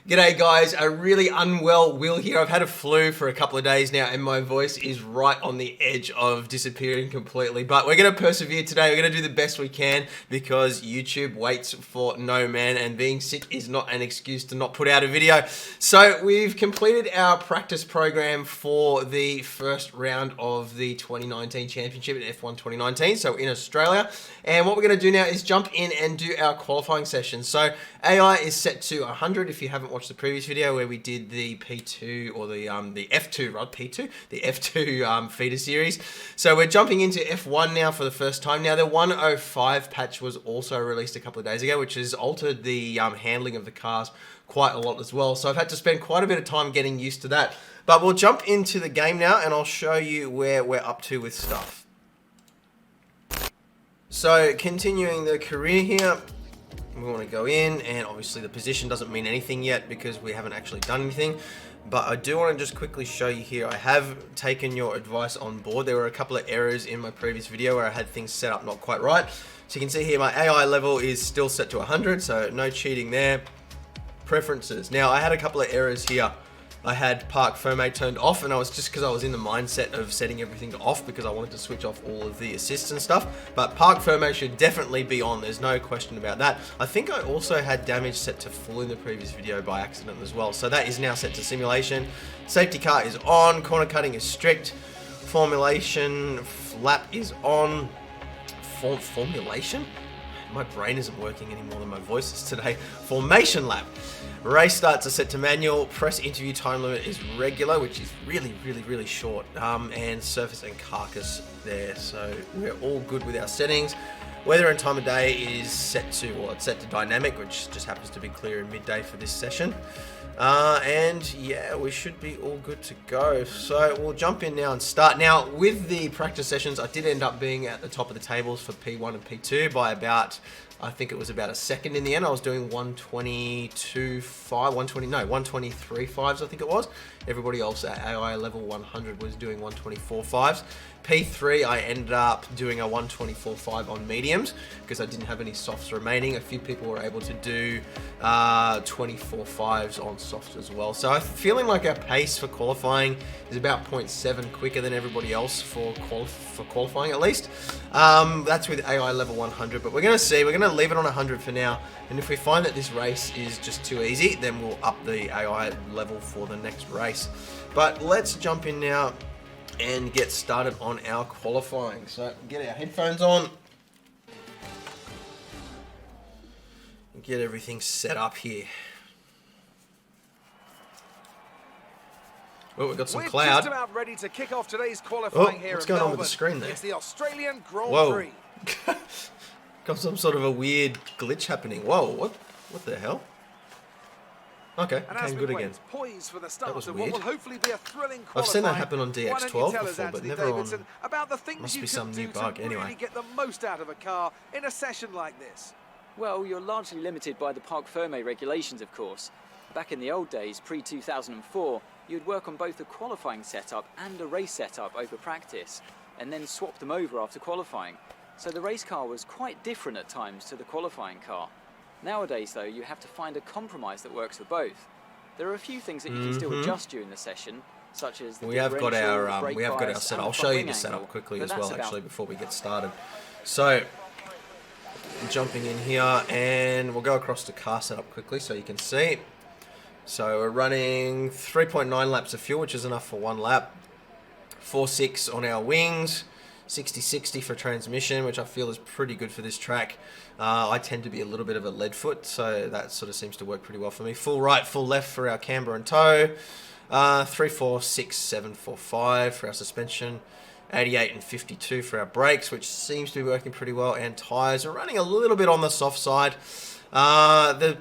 G'day guys, a really unwell Will here. I've had a flu for a couple of days now and my voice is right on the edge of disappearing completely. But we're going to persevere today. We're going to do the best we can because YouTube waits for no man and being sick is not an excuse to not put out a video. So we've completed our practice program for the first round of the 2019 championship at F1 2019, so in Australia. And what we're going to do now is jump in and do our qualifying session. So AI is set to 100 if you haven't watched the previous video where we did the P2 or the F2, right? P2, the F2 feeder series. So we're jumping into F1 now for the first time. Now the 105 patch was also released a couple of days ago, which has altered the handling of the cars quite a lot as well. So I've had to spend quite a bit of time getting used to that. But we'll jump into the game now and I'll show you where we're up to with stuff. So continuing the career here, we want to go in, and obviously the position doesn't mean anything yet because we haven't actually done anything. But I do want to just quickly show you here, I have taken your advice on board. There were a couple of errors in my previous video where I had things set up not quite right. So you can see here my AI level is still set to 100, so no cheating there. Preferences. Now I had a couple of errors here. I had Park Ferme turned off, and I was just because I was in the mindset of setting everything to off because I wanted to switch off all of the assists and stuff. But Park Ferme should definitely be on. There's no question about that. I think I also had damage set to full in the previous video by accident as well. So that is now set to simulation. Safety car is on. Corner cutting is strict. Formulation lap is on. Formulation? My brain isn't working any more than my voice is today. Formation lap. Race starts are set to manual. Press interview time limit is regular, which is really short. And surface and carcass there. So we're all good with our settings. Weather and time of day is set to, well, it's set to dynamic, which just happens to be clear in midday for this session. And yeah, we should be all good to go. So we'll jump in now and start. Now with the practice sessions, I did end up being at the top of the tables for P1 and P2 by about, I think it was about a second in the end. I was doing 123.5s I think it was. Everybody else at AI level 100 was doing 124.5s. P3 I ended up doing a 124.5 on mediums because I didn't have any softs remaining. A few people were able to do 24.5s on softs as well. So I'm feeling like our pace for qualifying is about 0.7 quicker than everybody else for qualifying at least. That's with AI level 100, but we're going to see. We're going to leave it on 100 for now. And if we find that this race is just too easy, then we'll up the AI level for the next race. But let's jump in now and get started on our qualifying. So get our headphones on. Get everything set up here. Oh, we've got some cloud. We're just about ready to kick off today's qualifying here. What's going on with the screen there? It's the Australian Grand Prix. Got some sort of a weird glitch happening. Whoa, what the hell? Okay, it came good again. That was weird. I've seen that happen on DX12 before, but never on... Must be some new bug. Anyway. Get the most out of a car in a session like this. Well, you're largely limited by the Parc Ferme regulations, of course. Back in the old days, pre-2004, you'd work on both a qualifying setup and a race setup over practice, and then swap them over after qualifying. So the race car was quite different at times to the qualifying car. Nowadays, though, you have to find a compromise that works for both. There are a few things that you can still adjust during the session, such as the we have got our setup. I'll show you the setup quickly as well, actually, before we get started. So, jumping in here, and we'll go across the car setup quickly so you can see. So we're running 3.9 laps of fuel, which is enough for one lap. 4.6 on our wings. 60-60 for transmission, which I feel is pretty good for this track. I tend to be a little bit of a lead foot, so that sort of seems to work pretty well for me. Full right, full left for our camber and toe. 3, 4, 6, 7, 4, 5 for our suspension. 88 and 52 for our brakes, which seems to be working pretty well. And tyres are running a little bit on the soft side. The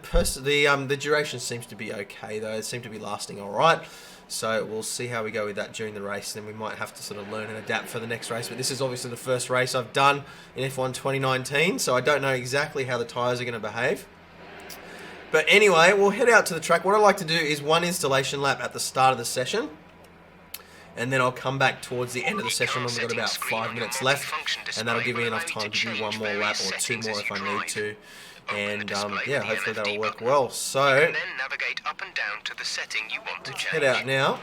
duration seems to be okay though. It seems to be lasting all right. So we'll see how we go with that during the race. Then we might have to sort of learn and adapt for the next race. But this is obviously the first race I've done in F1 2019. So I don't know exactly how the tyres are going to behave. But anyway, we'll head out to the track. What I like to do is one installation lap at the start of the session. and then I'll come back towards the end of the session when we've got about 5 minutes left, and that'll give me enough time to do one more lap or two more if I need to. And yeah, hopefully that'll work well. So let's head out now.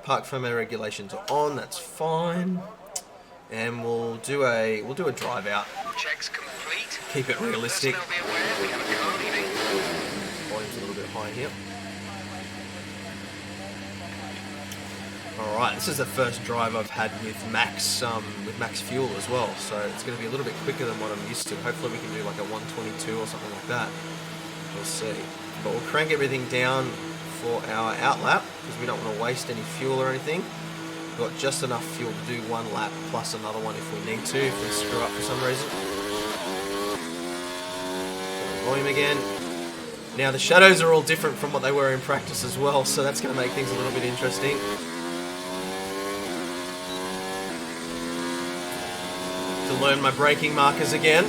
Park firmware regulations are on, that's fine. And we'll do a drive out. Checks complete. Keep it realistic. Volume's a little bit high here. Alright, this is the first drive I've had with max fuel as well, so it's going to be a little bit quicker than what I'm used to. Hopefully we can do like a 122 or something like that. We'll see. But we'll crank everything down for our outlap, because we don't want to waste any fuel or anything. We've got just enough fuel to do one lap plus another one if we need to, if we screw up for some reason. Volume again. Now the shadows are all different from what they were in practice as well, so that's going to make things a little bit interesting. To learn my braking markers again.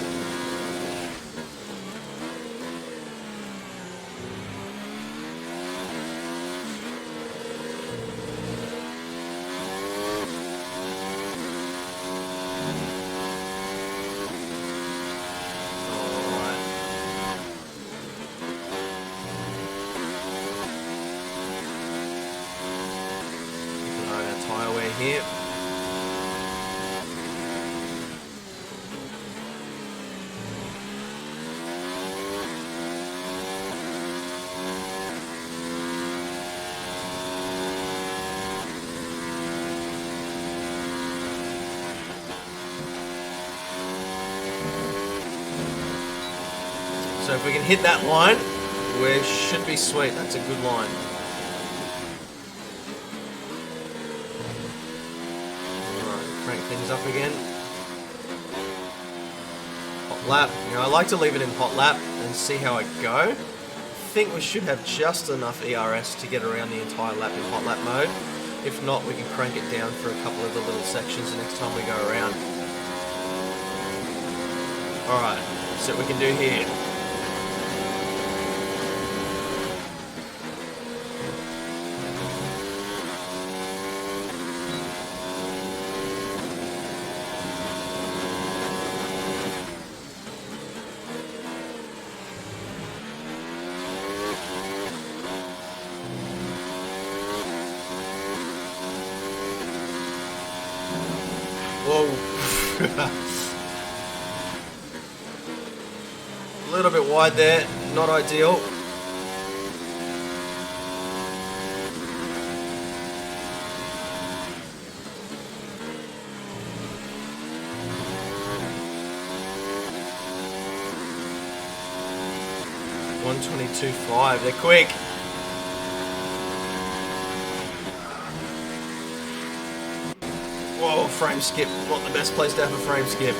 Tyre wear here. So if we can hit that line, we should be sweet. That's a good line. Alright, crank things up again. Hot lap. You know, I like to leave it in hot lap and see how I go. I think we should have just enough ERS to get around the entire lap in hot lap mode. If not, we can crank it down for a couple of the little sections the next time we go around. Alright, so what we can do here. Whoa. A little bit wide there, not ideal. .122.5, they're quick. Whoa, frame skip. Not the best place to have a frame skip.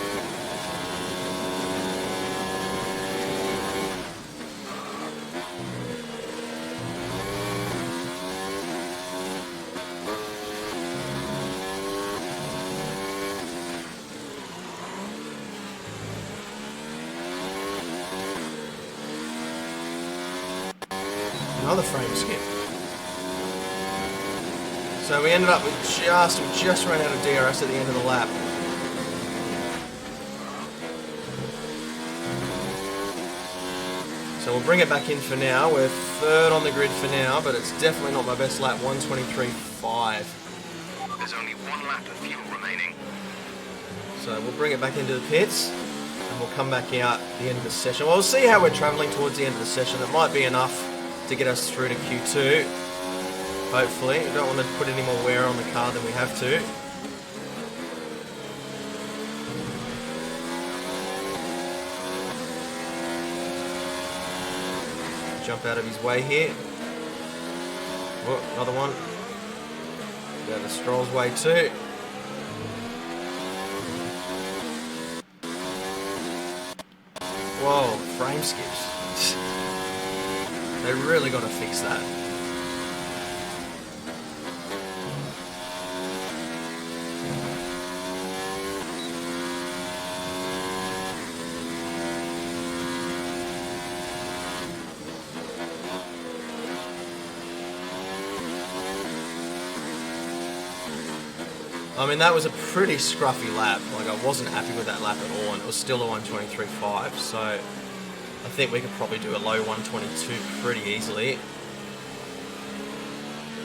Another frame skip. So we ended up with we just ran out of DRS at the end of the lap. So we'll bring it back in for now. We're third on the grid for now, but it's definitely not my best lap, 123.5. There's only one lap of fuel remaining. So we'll bring it back into the pits, and we'll come back out at the end of the session. Well, we'll see how we're travelling towards the end of the session. It might be enough to get us through to Q2. Hopefully. We don't want to put any more wear on the car than we have to. Jump out of his way here. Whoa, another one. Out of Stroll's way too. Whoa, frame skips. They really got to fix that. I mean, that was a pretty scruffy lap. Like, I wasn't happy with that lap at all, and it was still a 1:23.5. So I think we could probably do a low 1:22 pretty easily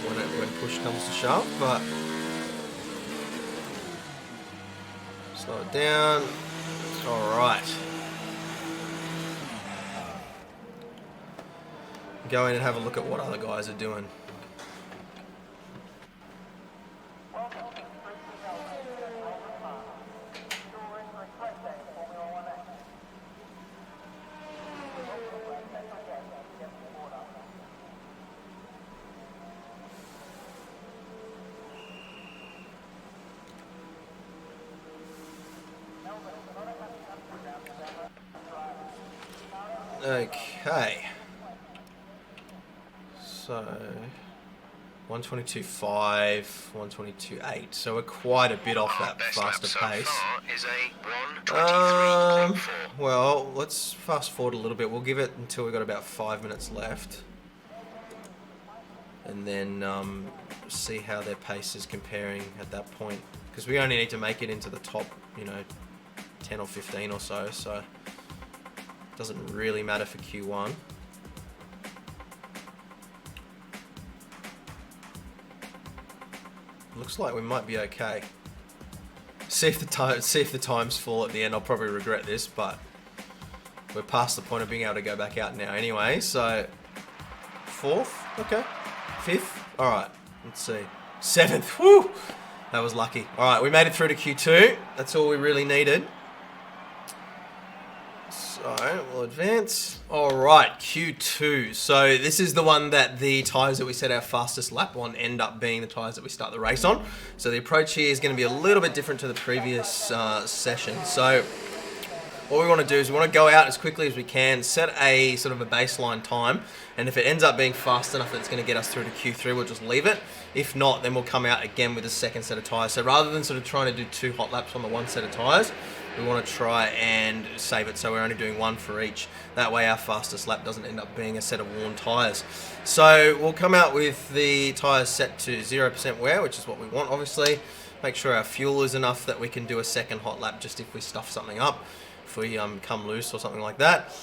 when push comes to shove. But slow it down. All right. Go in and have a look at what other guys are doing. Okay. So 1:22.5, 1:22.8. So we're quite a bit off that faster pace. Is a 1:23.4. Well, let's fast forward a little bit. We'll give it until we've got about 5 minutes left, and then see how their pace is comparing at that point. Because we only need to make it into the top, 10 or 15 or so. So it doesn't really matter for Q1. Looks like we might be okay. See if the times fall at the end. I'll probably regret this, but we're past the point of being able to go back out now anyway. So 4th, okay. 5th, all right. Let's see. 7th, whoo! That was lucky. All right, we made it through to Q2. That's all we really needed. So we'll advance. All right, Q2. So this is the one that the tyres that we set our fastest lap on end up being the tyres that we start the race on. So the approach here is going to be a little bit different to the previous session. So what we want to do is we want to go out as quickly as we can, set a sort of a baseline time, and if it ends up being fast enough that it's going to get us through to Q3, we'll just leave it. If not, then we'll come out again with a second set of tyres. So rather than sort of trying to do 2 hot laps on the one set of tyres, we want to try and save it so we're only doing 1 for each. That way our fastest lap doesn't end up being a set of worn tyres. So we'll come out with the tyres set to 0% wear, which is what we want obviously. Make sure our fuel is enough that we can do a second hot lap just if we stuff something up, if we come loose or something like that.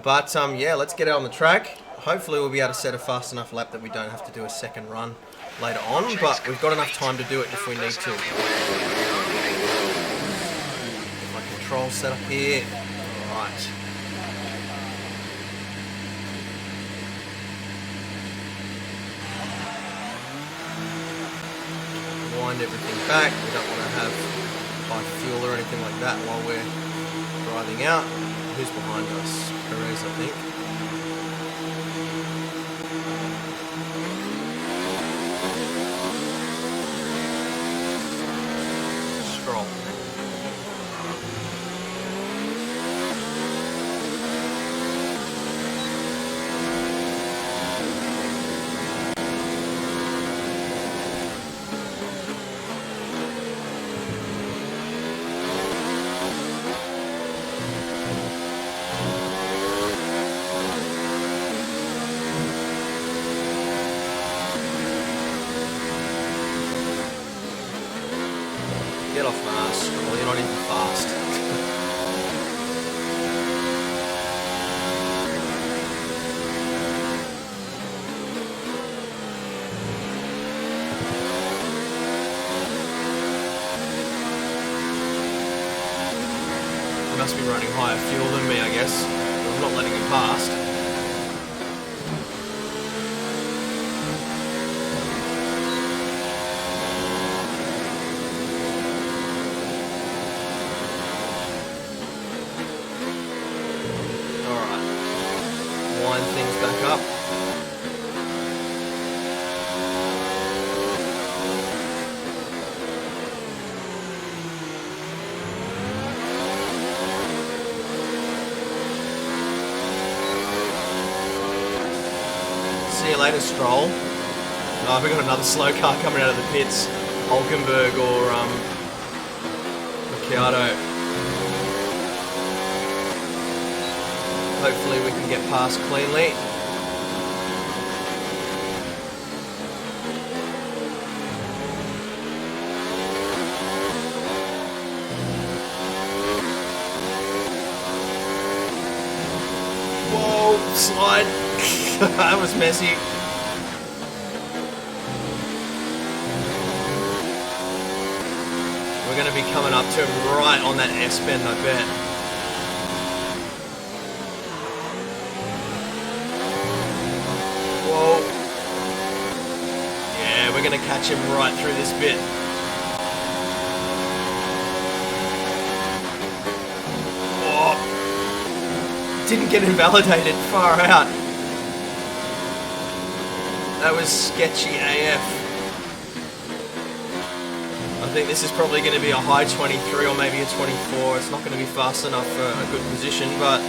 But yeah, let's get out on the track. Hopefully we'll be able to set a fast enough lap that we don't have to do a second run later on, but we've got enough time to do it if we need to. My control set up here. All right. Wind everything back. We don't want to have high fuel or anything like that while we're driving out. Who's behind us? Perez, I think. Stroll. Get off my ass, well, you're not even fast. He must be running higher fuel than me, I guess. I'm not letting him past. Wind things back up. See you later, Stroll. Oh, we got another slow car coming out of the pits. Hulkenberg or Ricciardo. Hopefully we can get past cleanly. That was messy. We're going to be coming up to him right on that S-bend, I bet. Whoa. Yeah, we're going to catch him right through this bit. Oh. Didn't get invalidated. Far out. That was sketchy AF. I think this is probably going to be a high 23 or maybe a 24. It's not going to be fast enough for a good position, but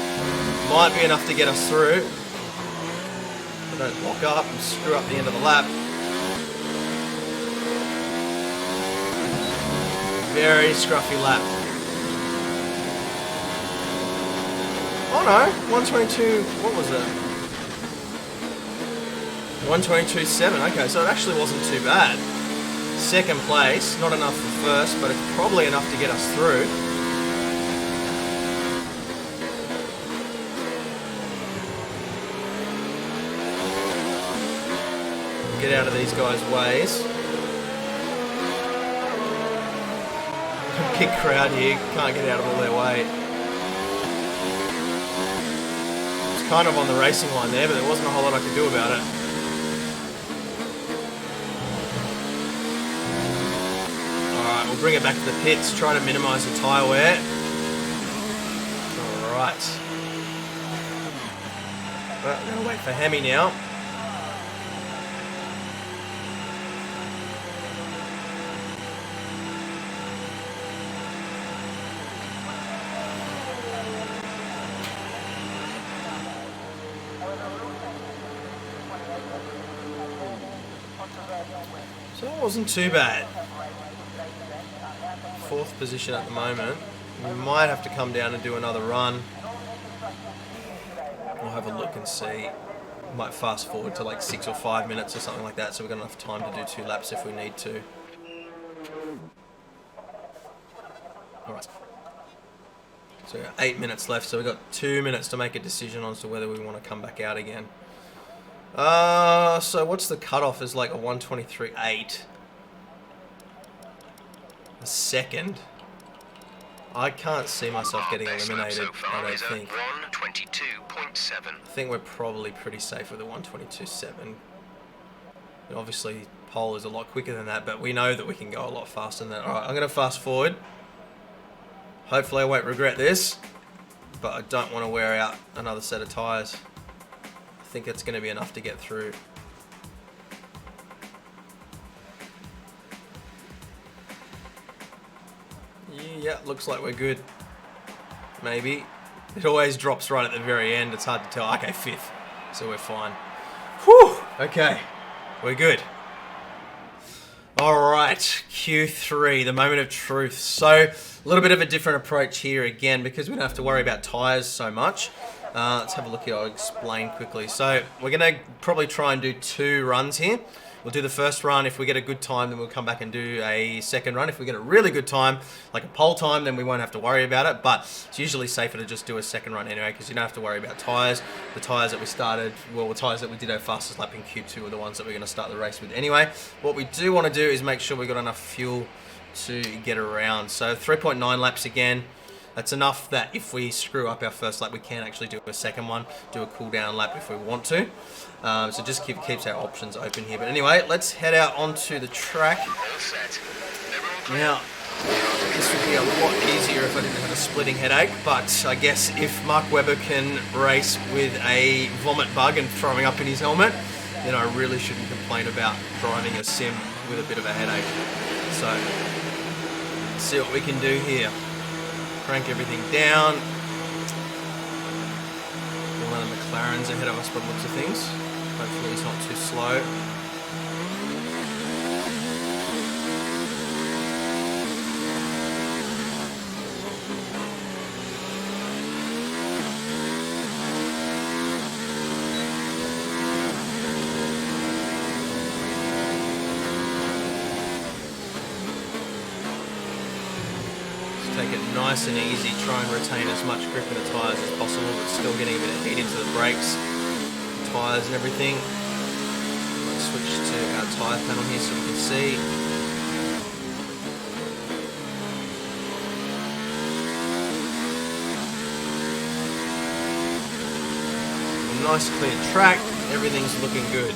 might be enough to get us through. So don't lock up and screw up the end of the lap. Very scruffy lap. Oh no, 122, what was it? 122.7, okay, so it actually wasn't too bad. Second place, not enough for first, but it's probably enough to get us through. Get out of these guys' ways. Big crowd here, can't get out of all their way. It's kind of on the racing line there, but there wasn't a whole lot I could do about it. We'll bring it back to the pits, try to minimise the tyre wear. Alright. Well, we're going to wait for Hammy now. So it wasn't too bad. Fourth position at the moment. We might have to come down and do another run. We'll have a look and see. Might fast forward to like 6 or 5 minutes or something like that, so we've got enough time to do 2 laps if we need to. Alright. So we've got 8 minutes left, so we've got 2 minutes to make a decision as to whether we want to come back out again. So what's the cutoff? Is like a 123.8. A second. I can't see myself getting eliminated, I don't think. 122.7. I think we're probably pretty safe with a 122.7. Obviously, pole is a lot quicker than that, but we know that we can go a lot faster than that. Alright, I'm going to fast forward. Hopefully I won't regret this, but I don't want to wear out another set of tyres. I think it's going to be enough to get through. Yeah, looks like we're good. Maybe. It always drops right at the very end. It's hard to tell. Okay, 5th. So we're fine. Whew! Okay. We're good. Alright, Q3, the moment of truth. So, a little bit of a different approach here again because we don't have to worry about tyres so much. Let's have a look here. I'll explain quickly. So, we're going to probably try and do 2 runs here. We'll do the first run. If we get a good time, then we'll come back and do a second run. If we get a really good time, like a pole time, then we won't have to worry about it. But it's usually safer to just do a second run anyway because you don't have to worry about tyres. The tyres that we started, well, the tyres that we did our fastest lap in Q2 are the ones that we're going to start the race with anyway. What we do want to do is make sure we've got enough fuel to get around. So 3.9 laps again. That's enough that if we screw up our first lap, we can actually do a second one, do a cool down lap if we want to. So just keeps our options open here. But anyway, let's head out onto the track. Now, this would be a lot easier if I didn't have a splitting headache, but I guess if Mark Webber can race with a vomit bug and throwing up in his helmet, then I really shouldn't complain about driving a sim with a bit of a headache. So, let's see what we can do here. Crank everything down. One of the McLarens ahead of us by the looks of things. Hopefully he's not too slow. Take it nice and easy, try and retain as much grip in the tyres as possible, but still getting a bit of heat into the brakes. tyres and everything. Let's switch to our tyre panel here so we can see. A nice clear track, everything's looking good.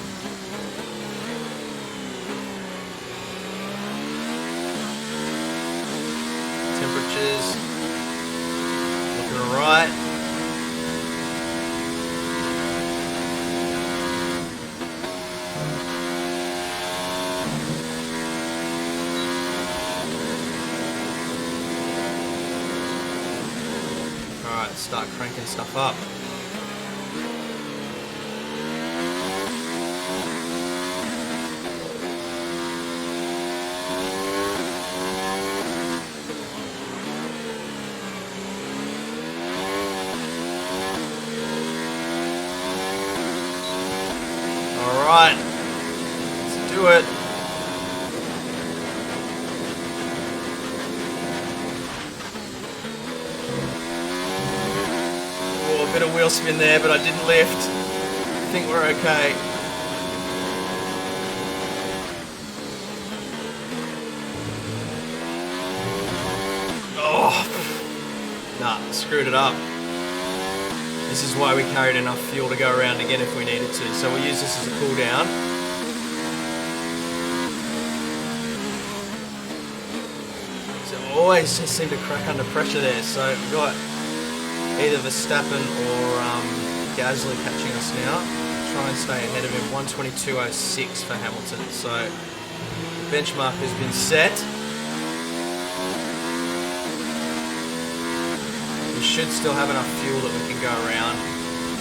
Temperatures looking alright. Alright, start cranking stuff up. Alright, let's do it. Oh, a bit of wheel spin there, but I didn't lift. I think we're okay. Oh, nah, screwed it up. This is why we carried enough fuel to go around again if we needed to. So we'll use this as a cool down. So always just seem to crack under pressure there. So we've got either Verstappen or Gasly catching us now. Try and stay ahead of him. 1:22.06 for Hamilton. So the benchmark has been set. We should still have enough fuel that we can go around,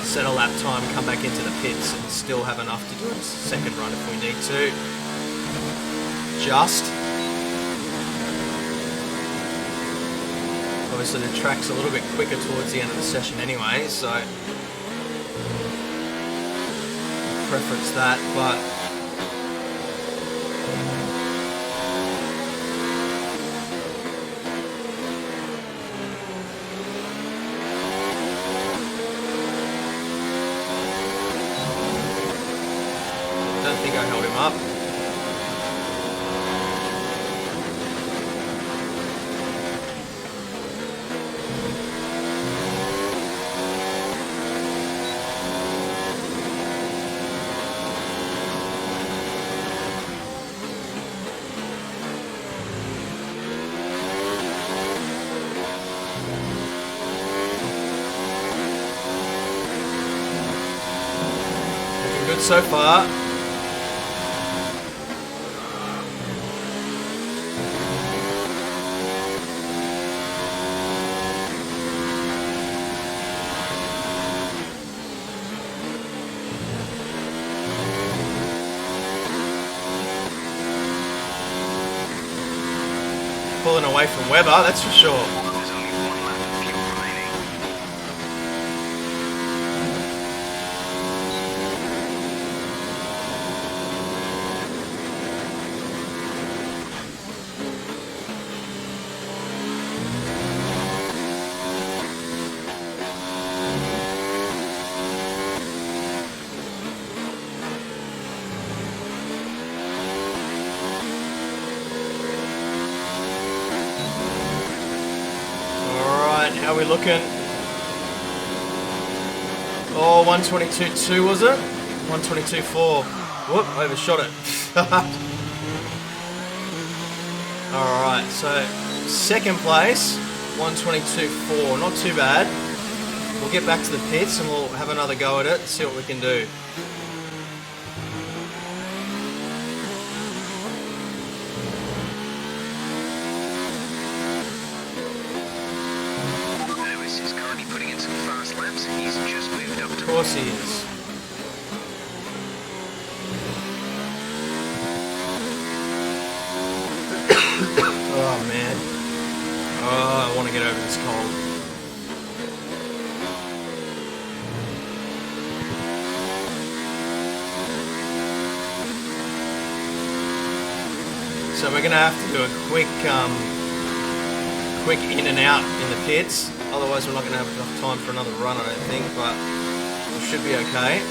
set a lap time, come back into the pits and still have enough to do a second run if we need to. Just. Obviously the track's a little bit quicker towards the end of the session anyway, so preference that, but I think I held him up. Looking good so far. Pulling away from Webber, that's for sure. There's only 1 lap of fuel remaining. How are we looking? Oh, 1:22.2 was it? 1:22.4. Whoop, overshot it. Alright, so second place, 1:22.4. Not too bad. We'll get back to the pits and we'll have another go at it, see what we can do. Of course he is. Oh man. Oh, I want to get over this cold. So we're going to have to do a quick in and out in the pits. Otherwise we're not going to have enough time for another run, I don't think, but we should be okay.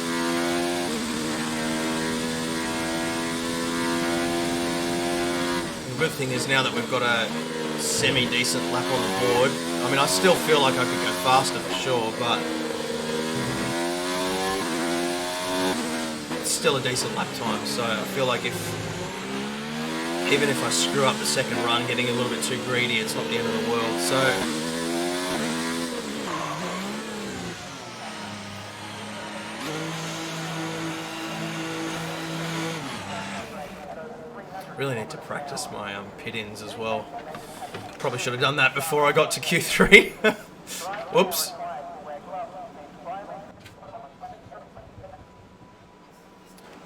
good thing is now that we've got a semi-decent lap on the board, I mean, I still feel like I could go faster for sure, but it's still a decent lap time, so I feel like even if I screw up the second run, getting a little bit too greedy, it's not the end of the world. So really need to practice my pit-ins as well. Probably should have done that before I got to Q3. Whoops.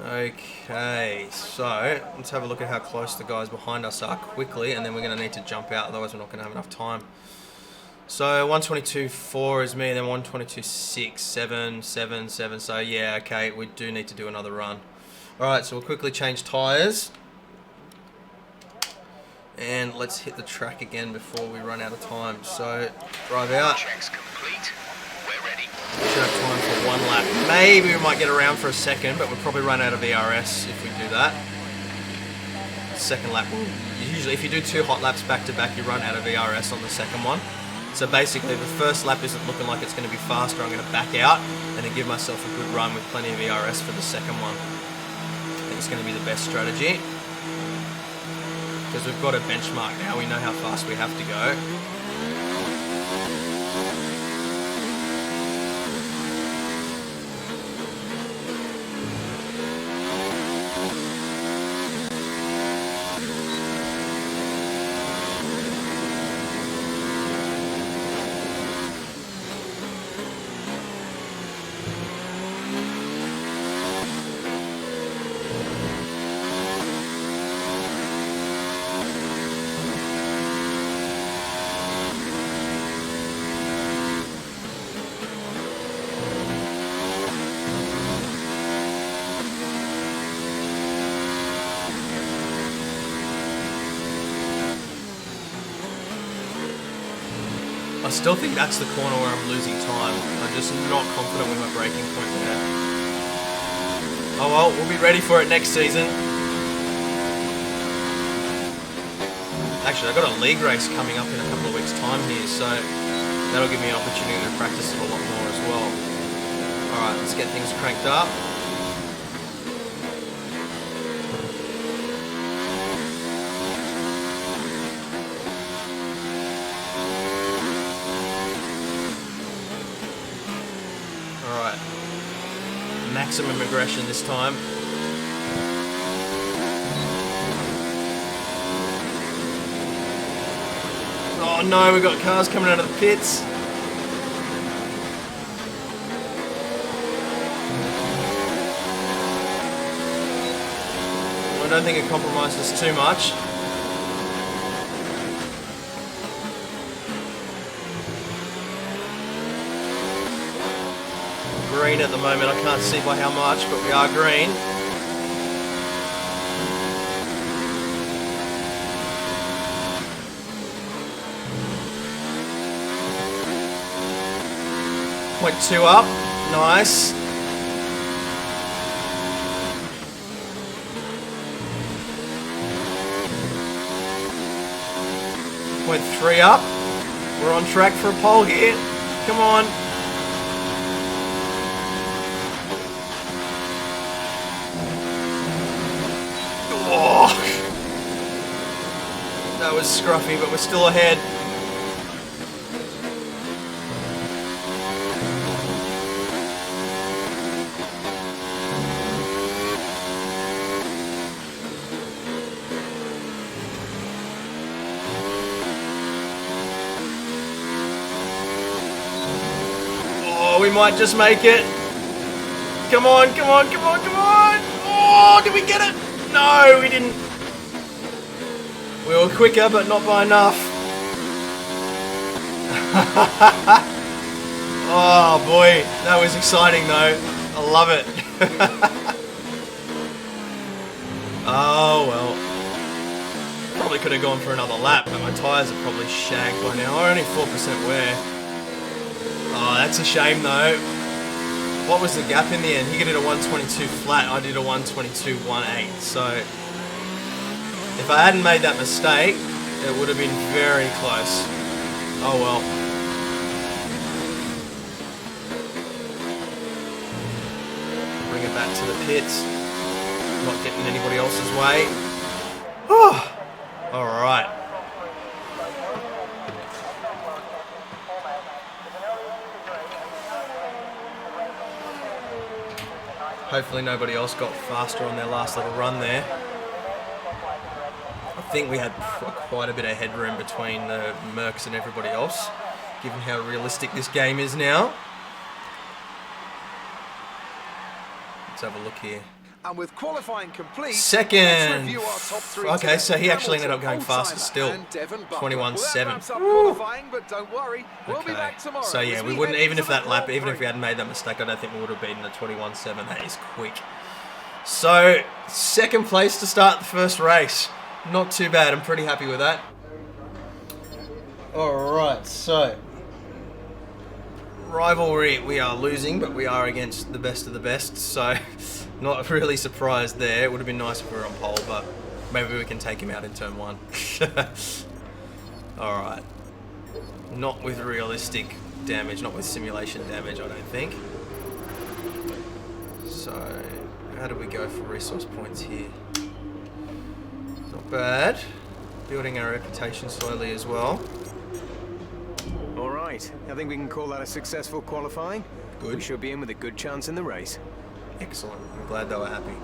Okay, so let's have a look at how close the guys behind us are quickly, and then we're going to need to jump out, otherwise we're not going to have enough time. So 122.4 is me, and then 122.6, 7, 7, 7. So yeah, okay, we do need to do another run. Alright, so we'll quickly change tyres. And let's hit the track again before we run out of time. So, drive out. Checks complete. We're ready. Should have time for one lap. Maybe we might get around for a second, but we'll probably run out of ERS if we do that. Second lap. Usually, if you do 2 hot laps back to back, you run out of ERS on the second one. So basically, the first lap isn't looking like it's going to be faster. I'm going to back out and then give myself a good run with plenty of ERS for the second one. I think it's going to be the best strategy. Because we've got a benchmark now, we know how fast we have to go. I still think that's the corner where I'm losing time. I'm just not confident with my braking point there. Oh well, we'll be ready for it next season. Actually, I've got a league race coming up in a couple of weeks' time here, so that'll give me an opportunity to practice it a lot more as well. Alright, let's get things cranked up. Maximum aggression this time. Oh no, we've got cars coming out of the pits. I don't think it compromises too much. Green at the moment, I can't see by how much, but we are green. Point 2 up, nice. Point 3 up, we're on track for a pole here, come on. That was scruffy, but we're still ahead. Oh, we might just make it. Come on, come on, come on, come on. Oh, did we get it? No, we didn't. We were quicker, but not by enough. Oh boy, that was exciting though. I love it. Oh well. Probably could have gone for another lap, but my tyres are probably shagged by now. Only 4% wear. Oh, that's a shame though. What was the gap in the end? He did a 122 flat, I did a 122.18, so If I hadn't made that mistake, it would have been very close. Oh well. Bring it back to the pits. Not getting anybody else's way. Alright. Hopefully nobody else got faster on their last little run there. I think we had quite a bit of headroom between the Mercs and everybody else, given how realistic this game is now. Let's have a look here. And with qualifying complete, Second. let's review our top three Okay, today. so he actually ended up going Hamilton, faster still. and Devon Butler. 21.7. Well, that wraps up qualifying, but don't worry, we'll be Okay. back tomorrow. So yeah, as we wouldn't, head even into if that the lap, Grand even if we Prix. hadn't made that mistake, I don't think we would have beaten the 21.7. That is quick. So, second place to start the first race. Not too bad, I'm pretty happy with that. Alright, so rivalry, we are losing, but we are against the best of the best, so not really surprised there. It would have been nice if we were on pole, but maybe we can take him out in turn 1. Alright. Not with realistic damage, not with simulation damage, I don't think. So, how do we go for resource points here? Not bad. Building our reputation slowly as well. All right, I think we can call that a successful qualifying. Good. We should be in with a good chance in the race. Excellent. I'm glad they were happy.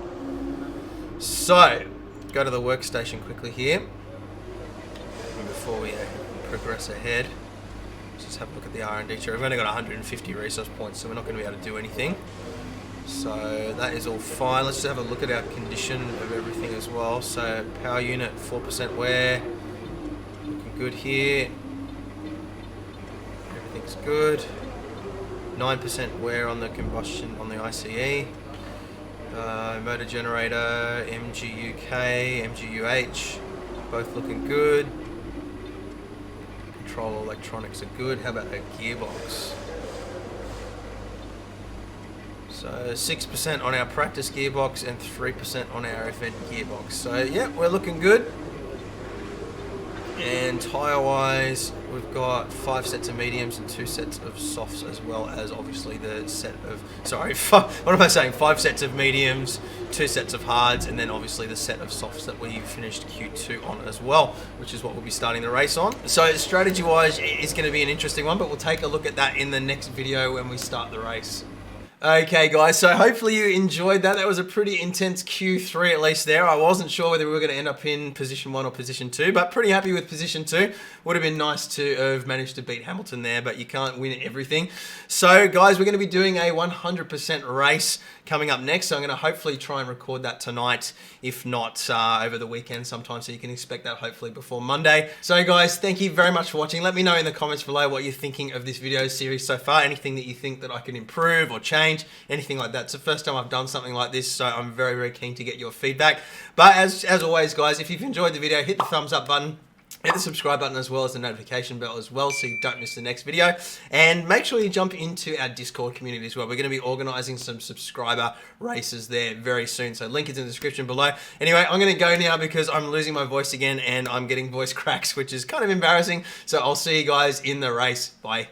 So, go to the workstation quickly here. And before we progress ahead, let's just have a look at the R&D tree. We've only got 150 resource points, so we're not going to be able to do anything. So that is all fine. Let's just have a look at our condition of everything as well. So power unit, 4% wear. Looking good here. Everything's good. 9% wear on the combustion, on the ICE. Motor generator, MGUK, MGUH, both looking good. Control electronics are good. How about a gearbox? So 6% on our practice gearbox and 3% on our event gearbox. So yeah, we're looking good. And tyre wise, we've got 5 sets of mediums and 2 sets of softs, as well as obviously the set of, sorry, what am I saying? 5 sets of mediums, 2 sets of hards, and then obviously the set of softs that we finished Q2 on as well, which is what we'll be starting the race on. So strategy wise, it is going to be an interesting one, but we'll take a look at that in the next video when we start the race. Okay guys, so hopefully you enjoyed that. That was a pretty intense Q3 at least there. I wasn't sure whether we were going to end up in position 1 or position 2, but pretty happy with position 2. Would have been nice to have managed to beat Hamilton there, but you can't win everything. So guys, we're going to be doing a 100% race coming up next. So I'm going to hopefully try and record that tonight, if not over the weekend sometime, so you can expect that hopefully before Monday. So guys, thank you very much for watching. Let me know in the comments below what you're thinking of this video series so far. Anything that you think that I can improve or change, anything like that. It's the first time I've done something like this, so I'm very, very keen to get your feedback. But as always, guys, if you've enjoyed the video, hit the thumbs up button. Hit the subscribe button as well as the notification bell as well, so you don't miss the next video. And make sure you jump into our Discord community as well. We're going to be organising some subscriber races there very soon, so link is in the description below. Anyway, I'm going to go now because I'm losing my voice again and I'm getting voice cracks, which is kind of embarrassing. So I'll see you guys in the race. Bye.